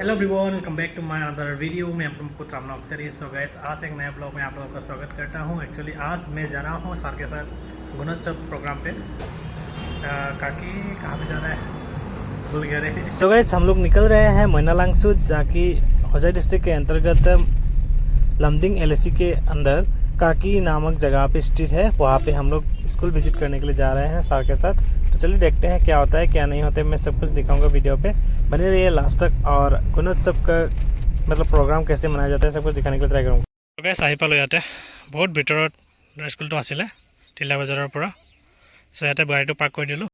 Hello everyone, welcome back to my other video में आप लोगों को रामना अक्सर। सो गाइस, आज एक नया ब्लॉग में आप लोगों का स्वागत करता हूं। एक्चुअली आज मैं जा रहा हूं सर के साथ गुणोत्सव प्रोग्राम पे। काकी कहाँ पे जा रहा है भूल गए रहे। सो गाइस, हम लोग निकल रहे हैं मोइनालांगसू, जाकि होजाई डिस्ट्रिक्ट के अंतर्गत लमदिंग एलएसी के अंदर काकी नामक जगह पे स्थित है। वहाँ पे हम लोग स्कूल विजिट करने के लिए जा रहे हैं सर के साथ। तो चलिए देखते हैं क्या होता है क्या नहीं होता है। मैं सब कुछ दिखाऊंगा वीडियो पे, बने रहिए लास्ट तक। और गुणोत्सव का मतलब प्रोग्राम कैसे मनाया जाता है सब कुछ दिखाने के लिए ट्राई करूँगा। तो गाइस আহি পালোঁ ইয়াতে, बहुत ভিতৰত স্কুলটো আছিলে টিলা বজাৰৰ পৰা। সো ইয়াতে গাড়ীটো পাৰ্ক কৰি দিলোঁ।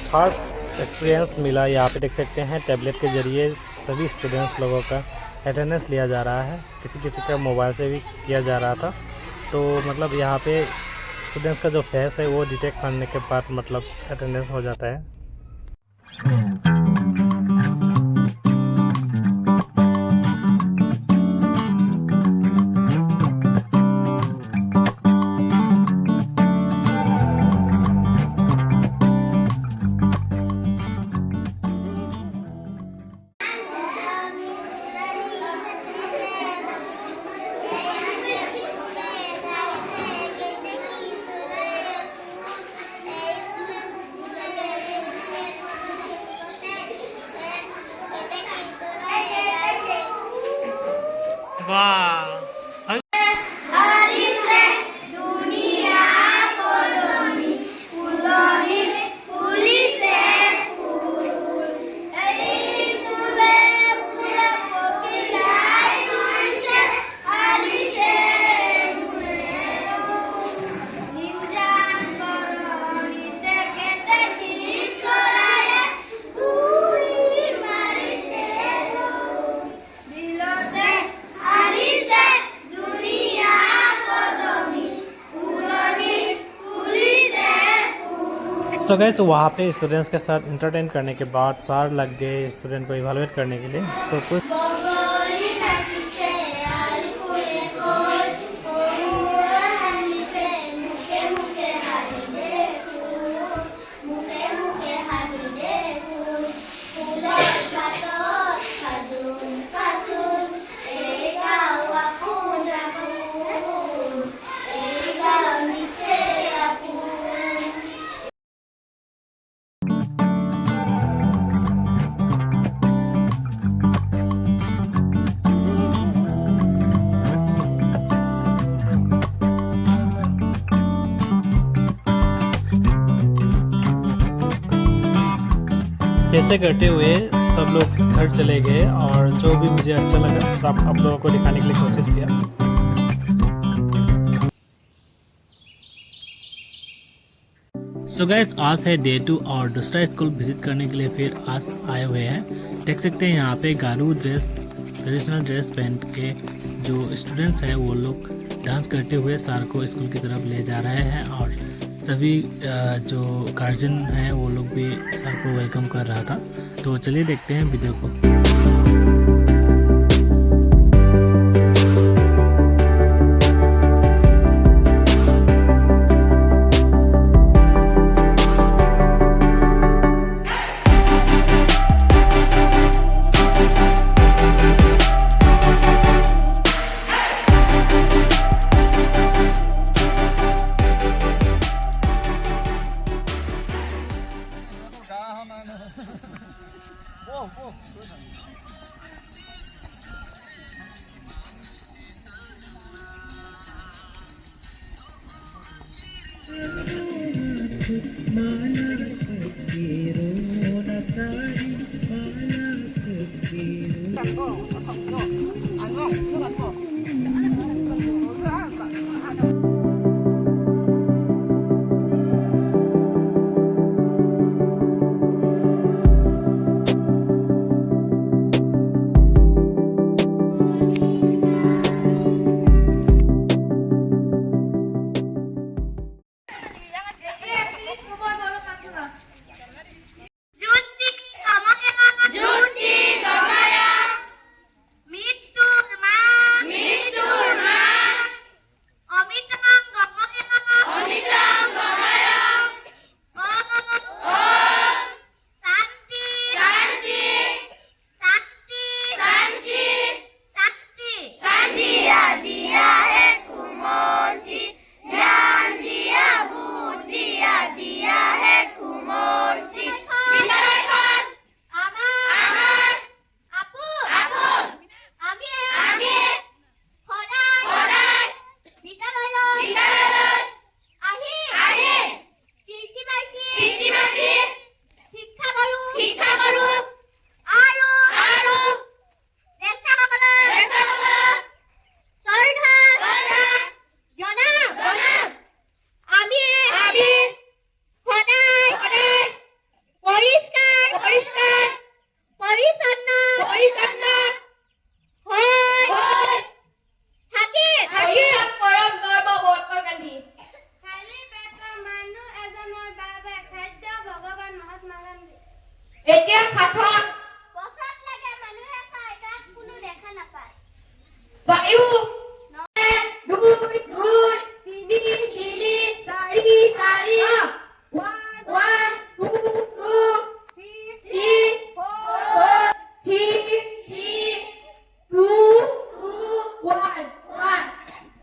खास एक्सपीरियंस मिला। यहाँ पे देख सकते हैं टैबलेट के ज़रिए सभी स्टूडेंट्स लोगों का अटेंडेंस लिया जा रहा है। किसी किसी का मोबाइल से भी किया जा रहा था। तो मतलब यहाँ पे स्टूडेंट्स का जो फेस है वो डिटेक्ट करने के बाद मतलब अटेंडेंस हो जाता है। वाह, सो गाइस, वहाँ पे स्टूडेंट्स के साथ इंटरटेन करने के बाद सर लग गए स्टूडेंट को इवैल्यूएट करने के लिए। तो कुछ ऐसे करते हुए सब लोग घर चले गए और जो भी मुझे अच्छा लगा सब आप लोगों को दिखाने के लिए कोशिश किया। सो गाइस, आज है डे 2 और दूसरा स्कूल विजिट करने के लिए फिर आज आए हुए हैं। देख सकते हैं यहाँ पे गारू ड्रेस, ट्रेडिशनल ड्रेस पहन के जो स्टूडेंट्स हैं वो लोग डांस करते हुए सर को स्कूल की तरफ ले जा रहे हैं और सभी जो गार्जियन हैं वो लोग भी सर को वेलकम कर रहा था। तो चलिए देखते हैं वीडियो को।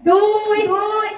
Đuôi